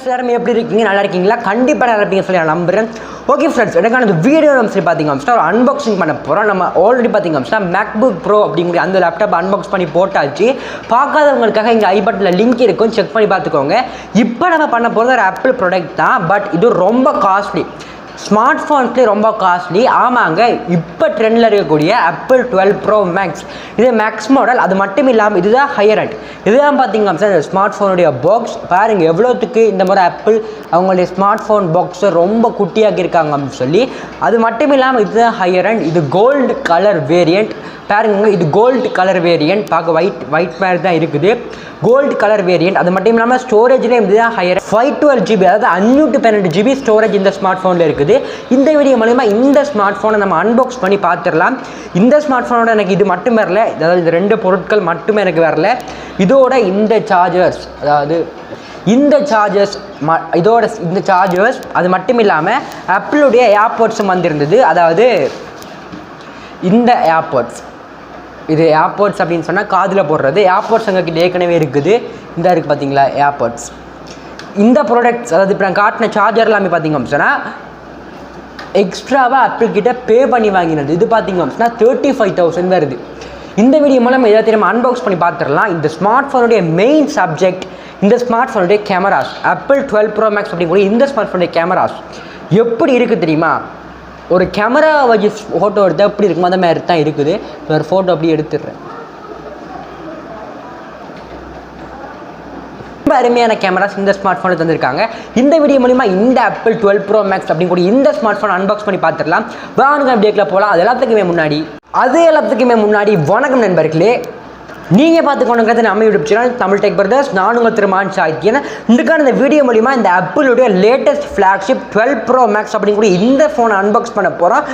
Friends எல்லாரும் எப்படி இருக்கீங்க? நல்லா இருக்கீங்களா? கண்டிப்பாக நல்லா இருப்பீங்க சொல்லி நான் நம்புறேன். ஓகே ஃப்ரெண்ட்ஸ், எனக்கான இந்த வீடியோ நம்ம சரி பார்த்தீங்க அப்படின்னா ஒரு அன்பாக்சிங் பண்ண போகிறோம். நம்ம ஆல்ரெடி பார்த்தீங்க அப்படின்னா மேக்புக் ப்ரோ அப்படிங்கிற அந்த லேப்டாப் அன்பாக்ஸ் பண்ணி போட்டாச்சு. பார்க்காதவங்களுக்காக இங்கே ஐ பட்டனில் லிங்க் இருக்கும், செக் பண்ணி பார்த்துக்கோங்க. இப்போ நம்ம பண்ண போகிறது ஒரு ஆப்பிள் ப்ராடக்ட் தான், பட் இது ரொம்ப காஸ்ட்லி. ஸ்மார்ட் ஃபோன்ஸ்லேயே ரொம்ப காஸ்ட்லி. ஆமாங்க, இப்போ ட்ரெண்டில் இருக்கக்கூடிய ஆப்பிள் 12 ப்ரோ மேக்ஸ், இது மேக்ஸ் மாடல். அது மட்டும் இல்லாமல் இதுதான் ஹையர் அண்ட். இதுதான் பார்த்தீங்க அப்படின்னா இந்த ஸ்மார்ட் ஃபோனுடைய பாக்ஸ் பாருங்கள் எவ்வளோத்துக்கு இந்த மாதிரி ஆப்பிள் அவங்களுடைய ஸ்மார்ட் ஃபோன் பாக்ஸை ரொம்ப குட்டியாக்கியிருக்காங்க அப்படின்னு சொல்லி. அது மட்டும் இல்லாமல் இதுதான் ஹையர் அண்ட். இது கோல்டு கலர் வேரியண்ட் பாருங்க, இது கோல்டு கலர் வேரியண்ட். பார்க்க ஒயிட் மாதிரி தான் இருக்குது, கோல்டு கலர் வேரியண்ட். அது மட்டும் இல்லாமல் ஸ்டோரேஜ்லேயும் இதுதான் ஹையர் 512 GB, அதாவது 512 GB ஸ்டோரேஜ் இந்த ஸ்மார்ட் ஃபோனில் இருக்குது. இந்த வீடியோ மூலமா இந்த ஸ்மார்ட் ஃபோனை நம்ம அன்பாக்ஸ் பண்ணி பார்த்துடலாம். இந்த ஸ்மார்ட் ஃபோனோட எனக்கு இது மட்டும் வரல, அதாவது இந்த ரெண்டு பொருட்கள் மட்டுமே எனக்கு வரல. இதோட இந்த சார்ஜர்ஸ், அதாவது இந்த சார்ஜர்ஸ், இதோட இந்த சார்ஜர்ஸ், அது மட்டும் இல்லாமல் ஆப்பிளுடைய ஏர்பாட்ஸும் வந்திருந்தது. அதாவது இந்த ஏர்பாட்ஸ், இது ஏர்பாட்ஸ் அப்படின்னு சொன்னால் காதில் போடுறது. ஏர்பாட்ஸ் எங்ககிட்ட ஏற்கனவே இருக்குது, இந்த இருக்குது பார்த்தீங்களா ஏர்பாட்ஸ். இந்த ப்ராடக்ட்ஸ், அதாவது இப்போ நான் காட்டின சார்ஜர் எல்லாமே பார்த்தீங்க அப்படின்னா எக்ஸ்ட்ராவாக ஆப்பிள் கிட்ட பே பண்ணி வாங்கினது. இது பார்த்தீங்க அப்படின்னா 35,000 வருது. இந்த வீடியோ மூலம் எல்லாத்தையும் நம்ம அன்பாக்ஸ் பண்ணி பார்த்துடலாம். இந்த ஸ்மார்ட் ஃபோனுடைய மெயின் சப்ஜெக்ட் இந்த ஸ்மார்ட் ஃபோனுடைய கேமராஸ். ஆப்பிள் 12 ப்ரோ மேக்ஸ் அப்படிங்கக்கூடிய இந்த ஸ்மார்ட் ஃபோனுடைய கேமராஸ் எப்படி இருக்குது தெரியுமா? ஒரு கேமரா வச்சு ஃபோட்டோ எடுத்தால் எப்படி இருக்குமோ அந்த மாதிரி தான் இருக்குது. ஒரு ஃபோட்டோ அப்படி எடுத்துடுறேன். ரொம்ப அருமையான கேமராஸ் இந்த ஸ்மார்ட் ஃபோனில் தந்திருக்காங்க. இந்த வீடியோ மூலிமா இந்த ஆப்பிள் 12 ப்ரோ மேக்ஸ் அப்படின்னு கூட இந்த ஸ்மார்ட் ஃபோன் அன்பாக்ஸ் பண்ணி பார்த்துடலாம். வாங்க அப்படியே போகலாம். அது எல்லாத்துக்குமே முன்னாடி வணக்கம் நண்பர்களே. நீங்கள் பார்த்துக்கணுங்கிறது நம்ம YouTube channel Tamil tech brothers. நான் உங்கள் திருமான் சாய்த்தியன். இதுக்கான இந்த வீடியோ மூலிமா இந்த ஆப்பிளுடைய லேட்டஸ்ட் ஃப்ளாக்ஷிப் 12 ப்ரோ மேக்ஸ் அப்படிங்கூட இந்த ஃபோனை அன்பாக்ஸ் பண்ண போகிறோம்.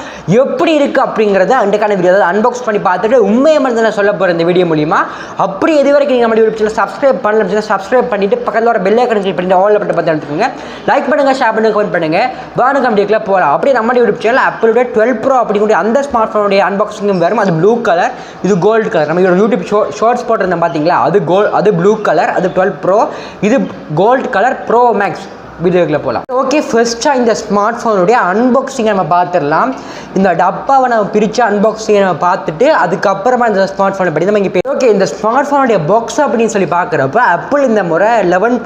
எப்படி இருக்குது அப்படிங்கிறத அதுக்கான வீடியோ அன்பாக்ஸ் பண்ணி பார்த்துட்டு உண்மையை மட்டும் நான் சொல்ல போகிறேன் இந்த வீடியோ மூலிமா. அப்படி இது வரைக்கும் நீங்கள் நம்ம யூடியூப் சேனல் சப்ஸ்கிரைப் பண்ணல, சப்ஸ்கிரைப் பண்ணிவிட்டு பக்கத்தில் ஒரு பெல் ஐக்கான் கிளிக் பண்ணிட்டு ஆல் பட்டன் பார்த்து எடுத்துக்கோங்க. லைக் பண்ணுங்கள், ஷேர் பண்ணுங்கள், கமெண்ட் பண்ணுங்கள். வாங்க அப்படியே போகலாம். அப்படியே நம்ம யூடியூப் சேனல் ஆப்பிளுடைய 12 ப்ரோ அப்படிங்கூட அந்த ஸ்மார்ட் ஃபோனுடைய அன்பாக்சிங்கும் வரும். அது ப்ளூ கலர், இது கோல்டு கலர். நம்ம யூடியூப் ஷார்ட்ஸ் போட்டிருந்தேன் பார்த்தீங்களா, அது ப்ளூ கலர், அது 12 ப்ரோ, இது கோல்டு கலர் ப்ரோ மேக்ஸ். வீடியோக்குள்ள போகலாம். ஓகே, ஃபர்ஸ்ட்டாக இந்த ஸ்மார்ட் ஃபோனுடைய அன்பாக்சிங்கை நம்ம பார்த்துடலாம். இந்த டப்பாவை நம்ம பிரித்து அன்பாக்சிங்கை நம்ம பார்த்துட்டு அதுக்கப்புறமா இந்த ஸ்மார்ட் ஃபோனை பற்றி நம்ம இங்கே ஓகே. இந்த ஸ்மார்ட் ஃபோனுடைய பாக்ஸ் அப்படின்னு சொல்லி பார்க்குறப்ப ஆப்பிள் இந்த முறை 11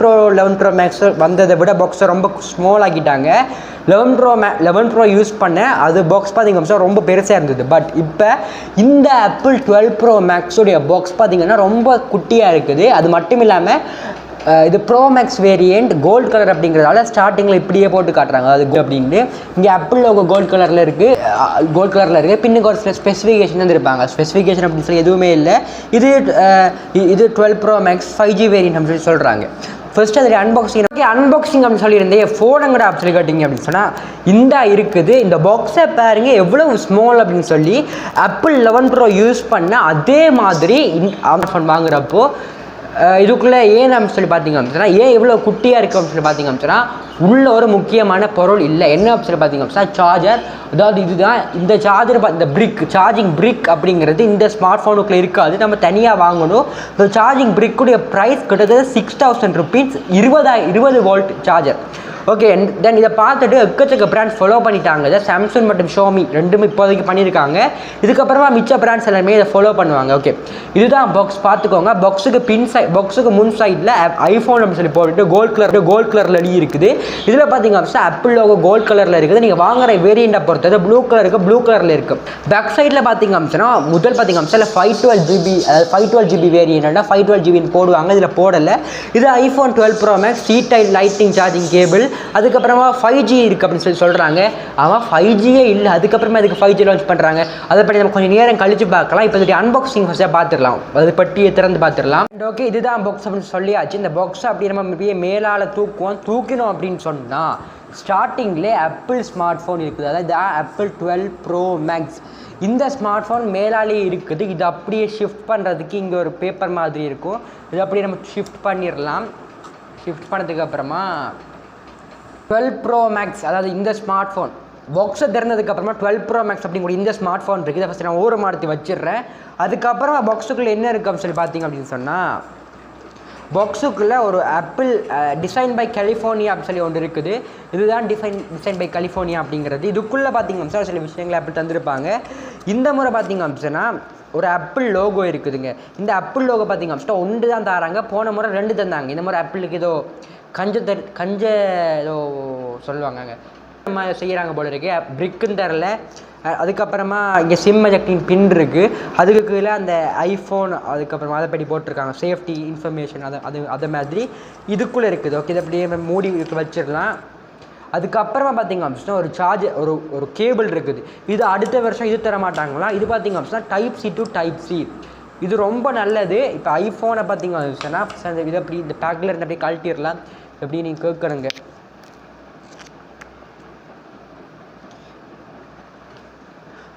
ப்ரோ மேக்ஸ் வந்ததை விட பாக்ஸை ரொம்ப ஸ்மால் ஆக்கிட்டாங்க. 11 ப்ரோ யூஸ் பண்ண அது பாக்ஸ் பார்த்தீங்கன்னா ரொம்ப பெருசாக இருந்தது. பட் இப்போ இந்த ஆப்பிள் 12 ப்ரோ மேக்ஸுடைய பாக்ஸ் பார்த்தீங்கன்னா ரொம்ப குட்டியாக இருக்குது. அது மட்டும் இல்லாமல் இது pro max variant gold colour அப்படிங்கிறதால ஸ்டார்டிங்கில் இப்படியே போட்டு காட்டுறாங்க அது அப்படின்ட்டு. இங்கே ஆப்பிள் லோகோ கோல்டு கலரில் இருக்குது, பின்னுக்கு ஒரு சில ஸ்பெசிஃபிகேஷன் இருப்பாங்க. ஸ்பெசிஃபிகேஷன் அப்படின்னு சொல்லி எதுவுமே இல்லை. இது 12 ப்ரோ மேக்ஸ் 5G வேரியண்ட் அப்படின்னு சொல்லி சொல்கிறாங்க. ஃபர்ஸ்ட் அதில் அன்பாக்சிங் அப்படின்னு சொல்லியிருந்தேன். ஃபோனுங்கிற ஆப் சொல்லி கேட்டிங்க அப்படின்னு சொன்னால் இந்த இருக்குது. இந்த பாக்ஸை பாருங்க எவ்வளோ ஸ்மால் அப்படின்னு சொல்லி. ஆப்பிள் 11 ப்ரோ யூஸ் பண்ண அதே மாதிரி ஃபோன் வாங்குறப்போ இதுக்குள்ளே ஏன் அப்படின்னு சொல்லி பார்த்தீங்க அப்படின்னா ஏன் இவ்வளோ குட்டியாக இருக்குது அப்படின்னு சொல்லி பார்த்தீங்க அப்படின்னா உள்ள ஒரு முக்கியமான பொருள் இல்லை. என்ன அப்படின்னு சொல்லி பார்த்தீங்க அப்படின்னா சார்ஜர். அதாவது இதுதான் இந்த சார்ஜர், இந்த சார்ஜிங் பிரிக் அப்படிங்கிறது இந்த ஸ்மார்ட் ஃபோனுக்குள்ளே இருக்காது, நம்ம தனியாக வாங்கணும். இந்த சார்ஜிங் பிரிக்குடைய ப்ரைஸ் கிட்டத்தட்ட 6,000 rupees, 20 வோல்ட் சார்ஜர். ஓகே, தென் இதை பார்த்துட்டு எக்கச்சக்க பிராண்ட்ஸ் ஃபாலோ பண்ணிட்டாங்க. இதை சாம்சங் மற்றும் ஷோமி ரெண்டுமே இப்போதைக்கு பண்ணியிருக்காங்க. இதுக்கப்புறமா மிச்ச பிராண்ட்ஸ் எல்லாமே இதை ஃபாலோ பண்ணுவாங்க. ஓகே, இதுதான் பாக்ஸ் பார்த்துக்கோங்க. பாக்ஸுக்கு முன் சைடில் ஐஃபோன் அப்படின்னு சொல்லி போட்டுட்டு கோல்ட் கலரில் எழுதி இருக்குது. இதில் பார்த்தீங்க அப்படின்னா ஆப்பிள் லோகோ கோல்ட் கலரில் இருக்குது. நீங்கள் வாங்குற வேரியண்ட்டை பொறுத்தது ப்ளூ கலரில் இருக்குது. பேக் சைடில் பார்த்தீங்க அப்படின்னா முதல் பார்த்தீங்க அப்படின்னா 512 GB வேரியண்ட்டாக 512 GB போடுவாங்க. இதில் போடலை. இது iPhone 12 bro max C-Type lightning charging cable. அதுக்கப்புறமா 5G இருக்குது அப்படின்னு சொல்லி சொல்கிறாங்க. ஆனால் 5Gயே இல்லை, அதுக்கப்புறமா இதுக்கு 5G லான்ச் பண்ணுறாங்க. அதை பற்றி நம்ம கொஞ்சம் நேரம் கழித்து பார்க்கலாம். இப்போ இதோடைய அன்பாக்சிங் ஃபஸ்ட்டாக பார்த்துடலாம், அது பற்றியை திறந்து பார்த்துடலாம். ஓகே, இதுதான் பாக்ஸ் அப்படின்னு சொல்லியாச்சு. இந்த பாக்ஸை அப்படி நம்ம மேலால் தூக்கினோம் அப்படின்னு சொன்னால் ஸ்டார்டிங்லேயே ஆப்பிள் ஸ்மார்ட் ஃபோன் இருக்குது. அதாவது ஆப்பிள் 12 ப்ரோ மேக்ஸ். இந்த ஸ்மார்ட் ஃபோன் மேலாலே இருக்குது. இது அப்படியே ஷிஃப்ட் பண்ணுறதுக்கு இங்கே ஒரு பேப்பர் மாதிரி இருக்கும். இது அப்படியே நம்ம ஷிஃப்ட் பண்ணிடலாம். ஷிஃப்ட் பண்ணதுக்கப்புறமா 12 ப்ரோ மேக்ஸ், அதாவது இந்த ஸ்மார்ட் ஃபோன் பாக்ஸை திறந்ததுக்கப்புறமா 12 ப்ரோ மேக்ஸ் அப்படிங்கிற இந்த ஸ்மார்ட் ஃபோன் இருக்குது. இதை ஃபஸ்ட்டு நான் ஓரமாக எடுத்து வச்சிடுறேன். அதுக்கப்புறமா பாக்ஸுக்குள்ளே என்ன இருக்குது அப்படின்னு சொல்லி பார்த்தீங்க அப்படின்னு சொன்னால் பாக்ஸுக்குள்ளே ஒரு ஆப்பிள் டிசைன் பை கலிஃபோர்னியா அப்படின்னு சொல்லி ஒன்று இருக்குது. இதுதான் டிசைன் பை கலிஃபோர்னியா அப்படிங்கிறது. இதுக்குள்ளே பார்த்திங்க அப்படின்னா சில விஷயங்களை ஆப்பிள் தந்திருப்பாங்க. இந்த முறை பார்த்திங்க அப்படின்னா ஒரு ஆப்பிள் லோகோ இருக்குதுங்க. இந்த ஆப்பிள் லோகோ பார்த்திங்க அப்படின்னா ஒன்று தான் தராங்க. போன முறை 2 தந்தாங்க. இந்த முறை ஆப்பிளுக்கு ஏதோ கஞ்ச ஏதோ சொல்லுவாங்கங்க நம்ம செய்கிறாங்க போல இருக்கு. பிரிக்குன்னு தரல. அதுக்கப்புறமா இங்கே சிம் எஜெக்டிங் பின் இருக்குது. அதுக்கு கீழே அந்த ஐஃபோன் அதுக்கப்புறமா அதை பற்றி போட்டிருக்காங்க, சேஃப்டி இன்ஃபர்மேஷன் அதை மாதிரி இதுக்குள்ளே இருக்குது. ஓகே, இதை அப்படியே மூடி வச்சிடலாம். அதுக்கப்புறமா பார்த்திங்க அப்படின்னா ஒரு ஒரு கேபிள் இருக்குது. இது அடுத்த வருஷம் இது தர மாட்டாங்களா. இது பார்த்திங்க அப்படின்னா Type-C to Type-C. இது ரொம்ப நல்லது. இப்போ ஐஃபோனை பார்த்திங்க அப்படின்னா இதை அப்படி இந்த பேக்கில் இருந்து அப்படியே கழட்டிடலாம். எப்படி நீங்கள் கேட்கணுங்க.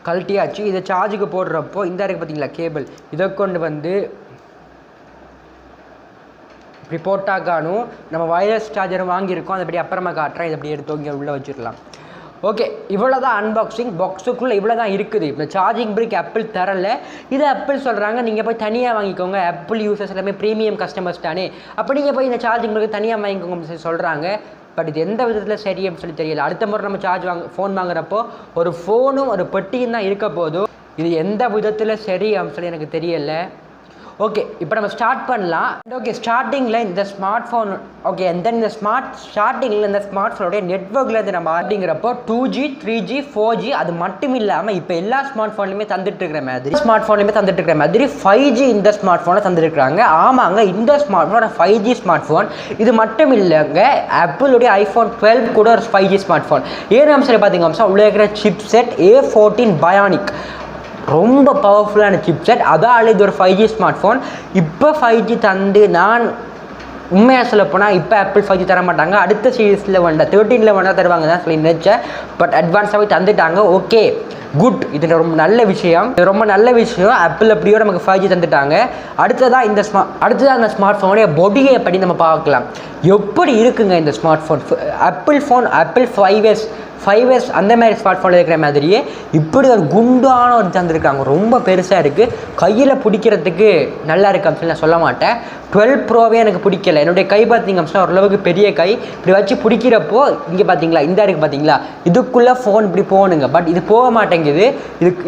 கழட்டியாச்சு. இதை சார்ஜுக்கு போடுறப்போ இந்த இருக்குது பார்த்தீங்களா கேபிள், இதை கொண்டு வந்து இப்படி போட்டால் காணும். நம்ம வயர்லெஸ் சார்ஜர் வாங்கியிருக்கோம், அதை அப்படி அப்புறமா காட்டுறேன். இதை அப்படி எடுத்து இங்கே உள்ளே வச்சிடலாம். ஓகே, இவ்வளோ தான் அன்பாக்சிங். பாக்ஸுக்குள்ளே இவ்வளோ தான் இருக்குது. இப்போ சார்ஜிங் பிரிக் ஆப்பிள் தரல. இதை ஆப்பிள் சொல்கிறாங்க நீங்கள் போய் தனியாக வாங்கிக்கோங்க, ஆப்பிள் யூசர்ஸ் எல்லாமே ப்ரீமியம் கஸ்டமர்ஸ் தானே, அப்போ நீங்கள் போய் இந்த சார்ஜிங் பிரிக் தனியாக வாங்கிக்கோங்க அப்படின்னு சொல்லி சொல்கிறாங்க. பட் இது எந்த விதத்தில் சரி அப்படின்னு சொல்லி தெரியல. அடுத்த முறை நம்ம ஃபோன் வாங்குறப்போ ஒரு ஃபோனும் ஒரு பெட்டியும் தான் இருக்க போதும். இது எந்த விதத்தில் சரி அப்படின்னு சொல்லி எனக்கு தெரியலை. ஓகே, இப்போ நம்ம ஸ்டார்ட் பண்ணலாம். ஓகே, ஸ்டார்டிங்கில் இந்த ஸ்மார்ட் ஃபோன் ஓகே இந்த ஸ்டார்டிங்கில் இந்த ஸ்மார்ட் ஃபோனுடைய நெட்ஒர்க்கில் இருந்து நம்ம அப்படிங்கிறப்போ 2G 3G 4G அது மட்டும் இல்லாமல் இப்போ எல்லா ஸ்மார்ட் ஃபோன்லையுமே தந்துட்டு இருக்கிற மாதிரி 5G இந்த ஸ்மார்ட் ஃபோனை தந்துருக்குறாங்க. ஆமாங்க, இந்த smart phone 5G smart phone. இது மட்டும் இல்லைங்க, ஆப்பிளுடைய iPhone 12 கூட ஒரு 5G ஸ்மார்ட் ஃபோன். ஏன்னு சொல்லி பார்த்தீங்க அப்படின்னா உள்ளே இருக்கிற சிப் செட் A14 பயானிக், ரொம்ப பவர்ஃபுல்லான சிப்செட். அதால் இது ஒரு 5G ஸ்மார்ட் ஃபோன். இப்போ 5G தந்து நான் உண்மையாக சொல்ல போனால் இப்போ ஆப்பிள் 5G தர மாட்டாங்க. அடுத்த சீரீஸில் 13 தருவாங்க தான் சொல்லி நினச்சேன். பட் அட்வான்ஸாகவே தந்துட்டாங்க. Okay, good. இது ரொம்ப நல்ல விஷயம். ஆப்பிள் அப்படியோ நமக்கு 5G தந்துட்டாங்க. அடுத்ததாக அந்த ஸ்மார்ட் ஃபோனுடைய பொடியை படி நம்ம பார்க்கலாம். எப்படி இருக்குங்க இந்த ஸ்மார்ட் ஃபோன். ஆப்பிள் 5S அந்த மாதிரி ஸ்மார்ட் ஃபோனில் இருக்கிற மாதிரியே இப்படி ஒரு குண்டான ஒரு தந்துருக்காங்க. ரொம்ப பெருசாக இருக்குது, கையில் பிடிக்கிறதுக்கு நல்லா இருக்குது அப்படின்னு நான் சொல்ல மாட்டேன். 12 ப்ரோவே எனக்கு பிடிக்கல. என்னுடைய கை பார்த்தீங்க அப்படின்னா ஓரளவுக்கு பெரிய கை. இப்படி வச்சு பிடிக்கிறப்போ இங்கே பார்த்தீங்களா இந்த இருக்குது பார்த்தீங்களா, இதுக்குள்ளே ஃபோன் இப்படி போகணுங்க. பட் இது போக மாட்டேங்குது.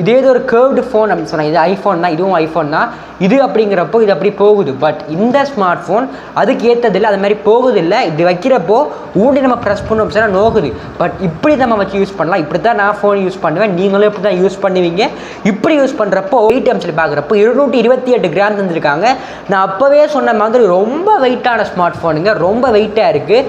இதே ஒரு கேர்வ்டு ஃபோன் அப்படின்னு சொன்னாங்க. இது ஐஃபோன் தான், இதுவும் ஐஃபோன் தான். இது அப்படிங்கிறப்போ இது அப்படி போகுது. பட் இந்த ஸ்மார்ட் ஃபோன் அதுக்கு ஏற்றதில்லை, அது மாதிரி போகுதில்லை. இப்படி வைக்கிறப்போ ஊண்டி நம்ம ப்ரெஸ் பண்ணோம் அப்படின்னா நோகுது. பட் இப்படி நம்ம வச்சு யூஸ் பண்ணலாம். இப்படி தான் நான் ஃபோன் யூஸ் பண்ணுவேன், நீங்களும் இப்படி தான் யூஸ் பண்ணுவீங்க. இப்படி யூஸ் பண்ணுறப்போ வெயிட் சொல்லி பார்க்குறப்போ 228 கிராம் தந்துருக்காங்க. நான் அப்போவே சொன்ன மாதிரி ரொம்ப வெயிட்டான ஸ்மார்ட் ஃபோனுங்க, ரொம்ப வெயிட்டாக இருக்குது.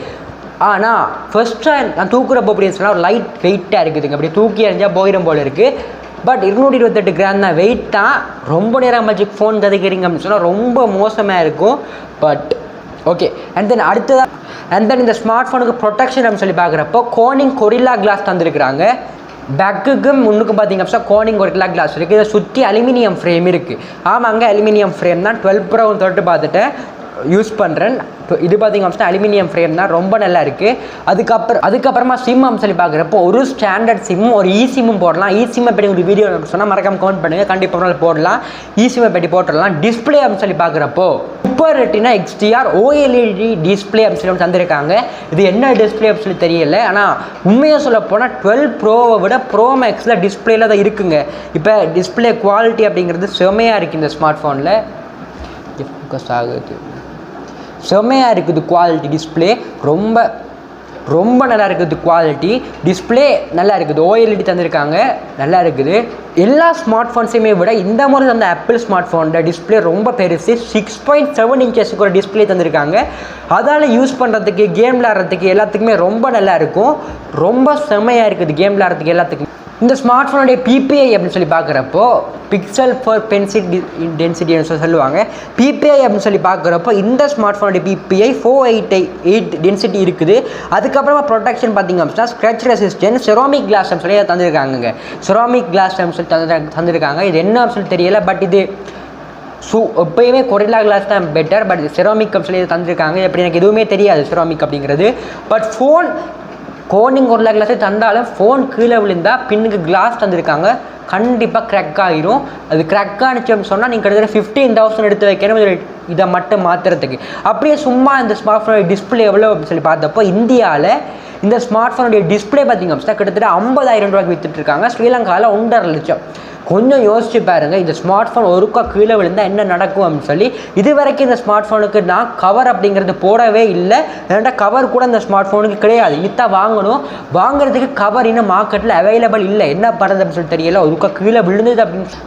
ஆனால் ஃபர்ஸ்ட் நான் தூக்குறப்போ அப்படின்னு சொன்னால் ஒரு லைட் வெயிட்டாக இருக்குதுங்க. அப்படி தூக்கி எறிஞ்சால் போயிடும் போல் இருக்குது. பட் 228 கிராம் தான் வெயிட் தான். ரொம்ப நேரம் கழிச்சு ஃபோன் கதைக்கிறீங்க அப்படின்னு சொன்னால் ரொம்ப மோசமாக இருக்கும். பட் ஓகே, அண்ட் தென் இந்த ஸ்மார்ட் ஃபோனுக்கு ப்ரொடெக்ஷன் அப்படின்னு சொல்லி பார்க்குறப்போ கோனிங் கொரில்லா கிளாஸ் தந்துருக்குறாங்க. பேக்குக்கும் முன்னுக்கும் பார்த்தீங்க அப்படின்னா கோனிங் கொரில்லா கிளாஸ் இருக்குது. இதை சுற்றி அலுமினியம் ஃப்ரேம் இருக்குது. ஆமாங்க, அலுமினியம் ஃப்ரேம் தான். 12 ப்ரோ தொட்டு பார்த்துட்டேன், யூஸ் பண்ணுறேன். இது பார்த்திங்க அப்படின்னா அலுமினியம் ஃப்ரேம் தான், ரொம்ப நல்லா இருக்குது. அதுக்கப்புறமா சிம் சொல்லி பார்க்குறப்போ ஒரு ஸ்டாண்டர்ட் சிம்மும் ஒரு சிம்மும் போடலாம். சிம்மை பற்றி ஒரு வீடியோ சொன்னால் மறக்காம கமெண்ட் பண்ணுங்கள், கண்டிப்பாக போடலாம். சிம்மை பற்றி போட்டுடலாம். டிஸ்பிளே அப்படின்னு சொல்லி பார்க்குறப்போ super retina XDR OLED display அப்படின்னு சொல்லி தந்திருக்காங்க. இது என்ன டிஸ்பிளே அப்படின்னு சொல்லி தெரியல. ஆனால் உண்மையாக சொல்ல போனால் 12 ப்ரோவை விட ப்ரோ மேக்ஸில் டிஸ்பிளேல தான் இருக்குங்க. இப்போ டிஸ்பிளே குவாலிட்டி அப்படிங்கிறது செம்மையாக இருக்குது. இந்த ஸ்மார்ட் ஃபோனில் ஃபோக்கஸ் ஆகுது, செம்மையாக இருக்குது. குவாலிட்டி டிஸ்பிளே ரொம்ப நல்லா இருக்குது. குவாலிட்டி டிஸ்பிளே நல்லா இருக்குது. OLED தந்திருக்காங்க, நல்லா இருக்குது. எல்லா ஸ்மார்ட் ஃபோன்ஸையுமே விட இந்த மாதிரி அந்த ஆப்பிள் ஸ்மார்ட் ஃபோனோட டிஸ்பிளே ரொம்ப பெருசு. 6.7 இன்ச்சஸுக்கு ஒரு டிஸ்பிளே தந்திருக்காங்க. அதால் யூஸ் பண்ணுறதுக்கு, கேம் விளையாடுறதுக்கு எல்லாத்துக்குமே ரொம்ப நல்லா இருக்கும். ரொம்ப செம்மையாக இருக்குது கேம் விளையாடுறதுக்கு எல்லாத்துக்குமே. இந்த ஸ்மார்ட் ஃபோனுடைய PPI அப்படின்னு சொல்லி பார்க்குறப்போ பிக்சல் ஃபார் பென்சில் டென்சிட்டின்னு சொல்லுவாங்க. PPI அப்படின்னு சொல்லி பார்க்குறப்போ இந்த ஸ்மார்ட் ஃபோனுடைய PPI 488 டென்சிட்டி இருக்குது. அதுக்கப்புறமா ப்ரொடெக்ஷன் பார்த்திங்க அப்படின்னா ஸ்க்ராட்ச் ரெசிஸ்டன்ட் செராமிக் கிளாஸ் அப்படின்னு சொல்லி தந்துருக்காங்க. செராமிக் கிளாஸ் அப்படின்னு சொல்லி தந்துருக்காங்க. இது என்ன அப்படின்னு சொல்லி தெரியல. பட் இது எப்பயுமே கொரில்லா கிளாஸ் தான் பெட்டர். பட் செராமிக் அப்படின்னு சொல்லி தந்துருக்காங்க. எப்படி எனக்கு எதுவுமே தெரியாது செராமிக் அப்படிங்கிறது. பட் ஃபோன் கோனிங் கொரில்லா கிளாஸே தந்தாலும் ஃபோன் கீழே விழுந்தால் பின்னுக்கு கிளாஸ் தந்திருக்காங்க. கண்டிப்பாக க்ராக் ஆகிரும். அது க்ராக் ஆனிச்சோம்னு சொன்னால் நீங்கள் கிட்டத்தட்ட 15,000 எடுத்து வைக்கணும் இதை மட்டும் மாற்றுறதுக்கு. அப்படியே சும்மா இந்த ஸ்மார்ட் ஃபோனோட டிஸ்பிளே எவ்வளோ அப்படின்னு சொல்லி பார்த்தப்போ இந்தியாவில் இந்த ஸ்மார்ட் ஃபோனுடைய டிஸ்பிளே பார்த்தீங்க அப்படின்னா கிட்டத்தட்ட 50,000 ரூபாய்க்கு விற்றுட்டு இருக்காங்க. ஸ்ரீலங்காவில் 1.5 லட்சம். கொஞ்சம் யோசிச்சு பாருங்க, இந்த ஸ்மார்ட் ஃபோன் ஒருக்கா கீழே விழுந்தால் என்ன நடக்கும் அப்படின்னு சொல்லி. இது வரைக்கும் இந்த ஸ்மார்ட் ஃபோனுக்கு நான் கவர் அப்படிங்கிறது போடவே இல்லை. ஏன்னா கவர் கூட இந்த ஸ்மார்ட் ஃபோனுக்கு கிடையாது. இதான் வாங்கணும். வாங்குறதுக்கு கவர் இன்னும் மார்க்கெட்டில் அவைலபிள் இல்லை. என்ன பண்ணுறது அப்படின்னு சொல்லி தெரியல. ஒருக்கா கீழே விழுந்தது அப்படின்னு.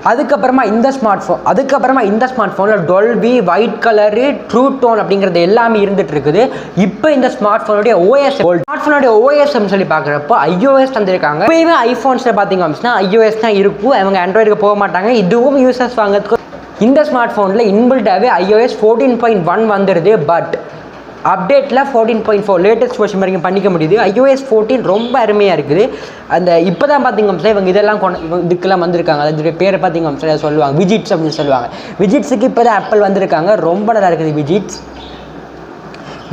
அதுக்கப்புறமா இந்த ஸ்மார்ட் ஃபோனில் டொல்பி, ஒயிட் கலரு, ட்ரூ டோன் அப்படிங்கிறது எல்லாமே இருந்துட்டு இருக்குது. இப்போ இந்த ஸ்மார்ட் ஃபோனுடைய ஓஎஸ் சொல்லி பார்க்குறப்போ iOS தந்திருக்காங்க. இப்போயுமே ஐஃபோன்ஸில் பார்த்தீங்க அப்படின்னா iOS தான் இருக்கும். அவங்க ஆண்ட்ராய்டுக்கு போக மாட்டாங்க. இதுவும் யூசர்ஸ் வாங்கிறதுக்கு இந்த ஸ்மார்ட் ஃபோனில் இன்பில்டாகவே iOS 14.1 வந்துடுது. பட் அப்டேட்டில் 14.4 லேட்டஸ்ட் வெர்ஷன் வரைக்கும் பண்ணிக்க முடியுது. iOS 14 ரொம்ப அருமையாக இருக்குது. அந்த இப்போ தான் பார்த்திங்க அப்படின்னா இவங்க இதெல்லாம் இதுக்கெல்லாம் வந்திருக்காங்க. அதோடைய பேரை பார்த்திங்க அப்படின்னா சொல்லுவாங்க விஜிட்ஸ் அப்படின்னு சொல்லுவாங்க. விஜிட்ஸுக்கு இப்போ தான் ஆப்பிள் வந்திருக்காங்க. ரொம்ப நல்லா இருக்குது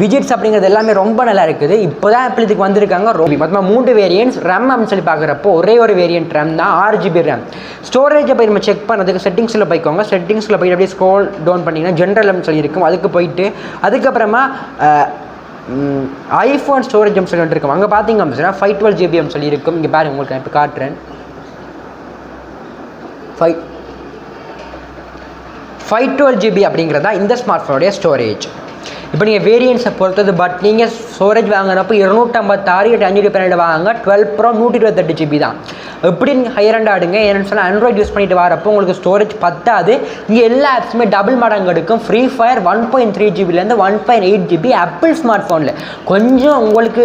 விஜிட்ஸ் அப்படிங்கிறது எல்லாமே ரொம்ப நல்லா இருக்குது. இப்போ தான் ஆப்பிள் இதுக்கு வந்திருக்காங்க. மொத்தமாக 3 வேரியன்ட்ஸ். ரேம் அப்படின்னு சொல்லி பார்க்குறப்போ ஒரே ஒரு வேரியன்ட் ரேம் தான், 6GB ரேம். ஸ்டோரேஜை போய் நம்ம செக் பண்ணதுக்கு செட்டிங்ஸில் போய்க்கோங்க. செட்டிங்ஸில் போய் அப்படியே ஸ்க்ரோல் டவுன் பண்ணிங்கன்னா ஜென்ரல்னு சொல்லியிருக்கும். அதுக்கு போயிட்டு அதுக்கப்புறமா ஐஃபோன் ஸ்டோரேஜ் சொல்லி இருக்கும். அங்கே பார்த்தீங்க அப்படின்னா 512GB சொல்லியிருக்கும். இங்கே பாருங்கள், உங்களுக்கு நான் இப்போ காட்டுறேன். 512GB அப்படிங்கிறது தான் இந்த ஸ்மார்ட் ஃபோனுடைய ஸ்டோரேஜ். இப்போ நீங்கள் வேரியன்ஸை பொறுத்தது. பட் நீங்கள் ஸ்டோரேஜ் வாங்குறப்போ 256 512 வாங்க. 12 Pro 128GB தான். எப்படி நீங்கள் ஹையர் அண்ட் ஆடுங்க. ஏன்னு சொன்னால் ஆண்ட்ராய்டு யூஸ் பண்ணிட்டு வரப்போ உங்களுக்கு ஸ்டோரேஜ் பத்தாது. இங்கே எல்லா ஆப்ஸுமே டபுள் மடங்கு எடுக்கும். ஃப்ரீ ஃபயர் 1.3GBலேருந்து 1.8GB ஆப்பிள் ஸ்மார்ட் ஃபோனில். கொஞ்சம் உங்களுக்கு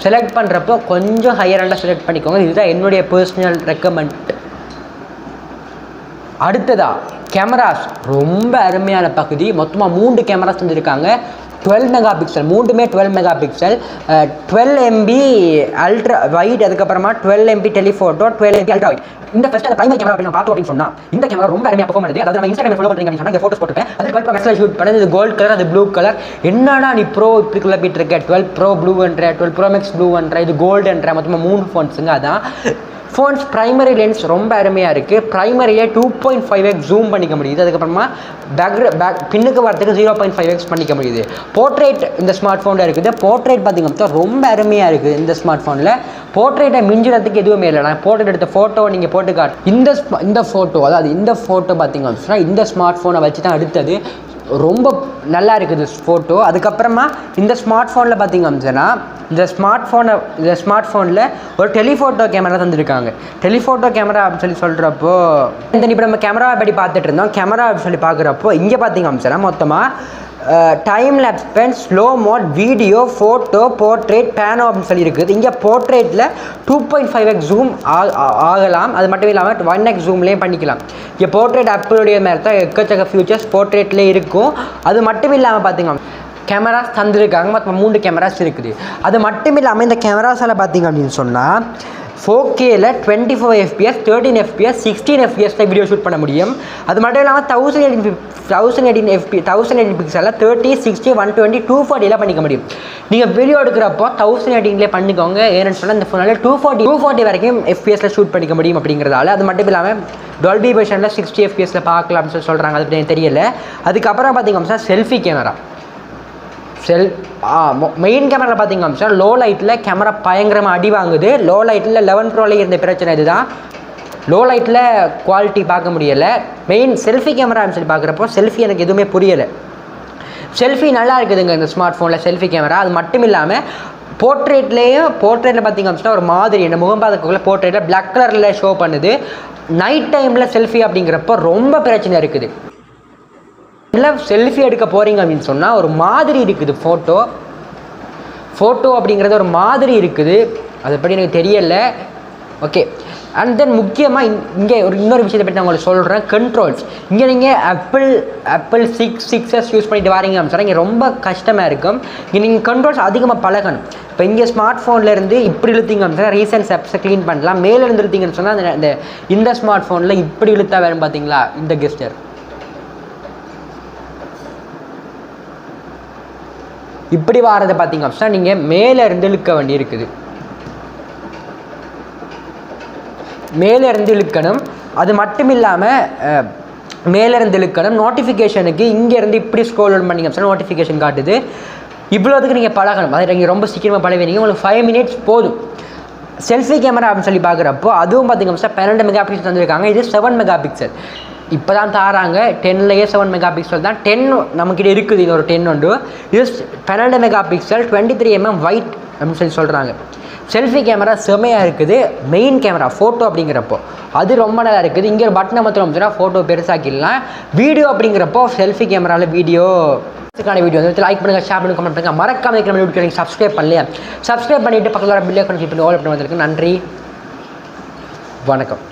செலக்ட் பண்ணுறப்போ கொஞ்சம் ஹையர் அண்டாக செலக்ட் பண்ணிக்கோங்க. இதுதான் என்னுடைய பர்சனல் ரெக்கமெண்ட். அடுத்ததா கேமராஸ் ரொம்ப அருமையான பகுதி. மொத்தமாக 3 கேமராஸ் தந்துருக்காங்க. 12 மெகாபிக்சல், மூணுமே 12 மெகாபிக்சல், 12 MB அல்ட்ரா வைட், அதுக்கப்புறமா 12 MB telephoto, 12 MB ultra wide. இந்த ஃபர்ஸ்ட் அந்த பிரைமரி கேமரா அப்படின்னு பார்த்தோம் அப்படின்னு சொன்னால் இந்த கேமரா ரொம்ப அருமையாக பெர்ஃபார்ம் பண்ணுது. அதாவது நம்ம இன்ஸ்டாகிராம் ஃபாலோ பண்ணுறீங்க சொன்னால் ஃபோட்டோஸ் போட்டுருக்கேன். அதுக்கு இப்போ மெசேஜ் ஷூட் பண்ணது இது கோல்டு கலர், அது ப்ளூ கலர். என்னடா நீ ப்ரோ இப்படி குழப்பிட்டு இருக்க, 12 Pro ப்ளூன்ற, 12 Pro Max ப்ளூன்ற, இது கோல்டுன்ற, மொத்தமாக 3 ஃபோன்ஸுங்க. அதான் ஃபோன்ஸ் ப்ரைமரி லென்ஸ் ரொம்ப அருமையாக இருக்குது. ப்ரைமரியை 2.5x ஜூம் பண்ணிக்க முடியுது. அதுக்கப்புறமா பின்னுக்கு வரத்துக்கு 0.5x பண்ணிக்க முடியுது. போர்ட்ரேட் இந்த ஸ்மார்ட் ஃபோனில் இருக்குது. போர்ட்ரேட் பார்த்திங்கன்னா ரொம்ப அருமையாக இருக்குது. இந்த ஸ்மார்ட் ஃபோனில் போர்ட்ரேட்டை மிஞ்சுறதுக்கு எதுவுமே இல்லை. நான் போர்ட்ரேட் எடுத்த ஃபோட்டோவை நீங்கள் போட்டு காட்டு. இந்த ஃபோட்டோ, அதாவது இந்த ஃபோட்டோ பார்த்திங்கன்னா இந்த ஸ்மார்ட் ஃபோனை வச்சு தான் எடுத்தது. ரொம்ப நல்லா இருக்குது ஃபோட்டோ. அதுக்கப்புறமா இந்த ஸ்மார்ட் ஃபோனில் பார்த்திங்க அப்படின்னா இந்த ஸ்மார்ட் ஃபோனில் ஒரு டெலிஃபோட்டோ கேமரா தந்துருக்காங்க. டெலிஃபோட்டோ கேமரா அப்படின்னு சொல்லி சொல்கிறப்போ இப்போ நம்ம கேமராவை படி பார்த்துட்டு இருந்தோம். கேமரா அப்படின்னு சொல்லி பார்க்குறப்போ இங்கே பார்த்திங்க அப்படின்னா மொத்தமாக time lapse pen, slow mode, video, photo, portrait, pano அப்படின்னு சொல்லியிருக்குது. இங்கே போர்ட்ரேட்டில் 2.5x ஜூம் ஆகலாம். அது மட்டும் இல்லாமல் 1x ஜூம்லேயும் பண்ணிக்கலாம். இங்கே போர்ட்ரேட் ஆப்பிளுடைய மேலே தான் எக்கச்சக்க ஃபியூச்சர்ஸ் போர்ட்ரேட்லேயே இருக்கும். அது மட்டும் இல்லாமல் பார்த்திங்க கேமராஸ் தந்துருக்காங்க. மொத்தம் 3 கேமராஸ் இருக்குது. அது மட்டும் இல்லாமல் இந்த கேமராஸால் பார்த்திங்க அப்படின்னு சொன்னால் 4Kல 24 FPS, 13 FPS, 16 FPS video shoot பண்ண முடியும். அது மட்டும் இல்லாமல் 1080 பிக்சலில் 30, 60, 120, 240 பண்ணிக்க முடியும். நீங்கள் வீடியோ எடுக்கிறப்போ 1080 பண்ணிக்கோங்க. ஏன்னு சொன்னால் இந்த ஃபோனில் 240 வரைக்கும் FPSல ஷூட் பண்ணிக்க முடியும் அப்படிங்கிறதால. அது மட்டும் இல்லாமல் டால்பி வெர்ஷனில் 60 FPSல பார்க்கலாம் அப்படின்னு சொல்கிறாங்க. அது எனக்கு தெரியல. அதுக்கப்புறம் பார்த்திங்க அப்படின்னா செல்ஃபி கேமரா. மெயின் கேமரா பார்த்திங்க அப்படின்னா லோ லைட்டில் கேமரா பயங்கரமாக அடி வாங்குது. லோ லைட்டில் 11 Proல இருந்த பிரச்சனை இதுதான். லோ லைட்டில் குவாலிட்டி பார்க்க முடியலை. மெயின் செல்ஃபி கேமரா அப்படின்னு சொல்லி பார்க்குறப்போ செல்ஃபி எனக்கு எதுவுமே புரியலை. செல்ஃபி நல்லா இருக்குதுங்க இந்த ஸ்மார்ட் ஃபோனில் செல்ஃபி கேமரா. அது மட்டும் இல்லாமல் போர்ட்ரேட்டில் பார்த்திங்க அப்படின்னா ஒரு மாதிரி என்ன முகம் பார்க்கக்குள்ள போர்ட்ரேட்டில் பிளாக் கலரில் ஷோ பண்ணுது. நைட் டைமில் செல்ஃபி அப்படிங்கிறப்போ ரொம்ப பிரச்சனை இருக்குது. இல்லை செல்ஃபி எடுக்க போகிறீங்க அப்படின்னு சொன்னால் ஒரு மாதிரி இருக்குது. ஃபோட்டோ அப்படிங்கிறது ஒரு மாதிரி இருக்குது. அதை பற்றி எனக்கு தெரியலை. ஓகே. அண்ட் தென் முக்கியமாக இங்கே இன்னொரு விஷயத்தை பற்றி நான் உங்களுக்கு சொல்கிறேன். கண்ட்ரோல்ஸ். இங்கே நீங்கள் ஆப்பிள் 6s யூஸ் பண்ணிட்டு வரீங்க அப்படின்னு சொன்னால் இங்கே ரொம்ப கஷ்டமாக இருக்கும். இங்கே நீங்கள் கண்ட்ரோல்ஸ் அதிகமாக பழகணும். இப்போ இங்கே ஸ்மார்ட் ஃபோன்லேருந்து இப்படி இழுத்தீங்க அப்படின்னா ரீசன்ட் ஆப்ஸை க்ளீன் பண்ணலாம். மேலே இருந்து இழுத்தீங்கன்னு சொன்னால் இந்த ஸ்மார்ட் ஃபோனில் இப்படி இழுத்தா வேணும் பார்த்தீங்களா, இந்த கெஸ்டர் இப்படி வாரதை பார்த்தீங்க அப்படின்னா நீங்கள் மேலே இருந்து இழுக்க வேண்டி இருக்குது. மேலே இருந்து இழுக்கணும். அது மட்டும் இல்லாமல் மேலேருந்து இழுக்கணும். நோட்டிஃபிகேஷனுக்கு இங்கேருந்து இப்படி ஸ்க்ரோல் பண்ணிங்க அப்படின்னா நோட்டிஃபிகேஷன் காட்டுது. இவ்வளோதுக்கு நீங்கள் பழகணும். அதை நீங்கள் ரொம்ப சீக்கிரமாக பழகுவீங்க. உங்களுக்கு 5 மினிட்ஸ் போதும். செல்ஃபி கேமரா அப்படின்னு சொல்லி பார்க்குறப்போ அதுவும் பார்த்திங்க அப்படின்னா 12 மெகா பிக்சல் தந்திருக்காங்க. இது 7 மெகா பிக்சல் இப்போ தான் தாராங்க. 10லேயே 7 மெகா பிக்சல் தான். 10 நம்மக்கிட்ட இருக்குது. இது ஒரு 10 உண்டு. இது 12 மெகா பிக்சல் 23mm வைட் அப்படின்னு சொல்லி சொல்கிறாங்க. செல்ஃபி கேமரா செமையாக இருக்குது. மெயின் கேமரா ஃபோட்டோ அப்படிங்கிறப்போ அது ரொம்ப நல்லா இருக்குது. இங்கே ஒரு பட்டனை மட்டும் அமைச்சுன்னா ஃபோட்டோ பெருசாக்கிடலாம். வீடியோ அப்படிங்கிறப்போ செல்ஃபி கேமராவில் வீடியோ வீடியோ வந்து லைக் பண்ணுங்கள், ஷேர் பண்ணுங்கள், கமெண்ட் பண்ணுங்கள். மறக்காம இருக்கிற வீடியோ சப்ஸ்கிரைப் பண்ணலையா? சப்ஸ்கிரைப் பண்ணிவிட்டு பக்கத்தில் பில்லே பண்ணி ஆல் பண்ணி வந்திருக்கு. நன்றி, வணக்கம்.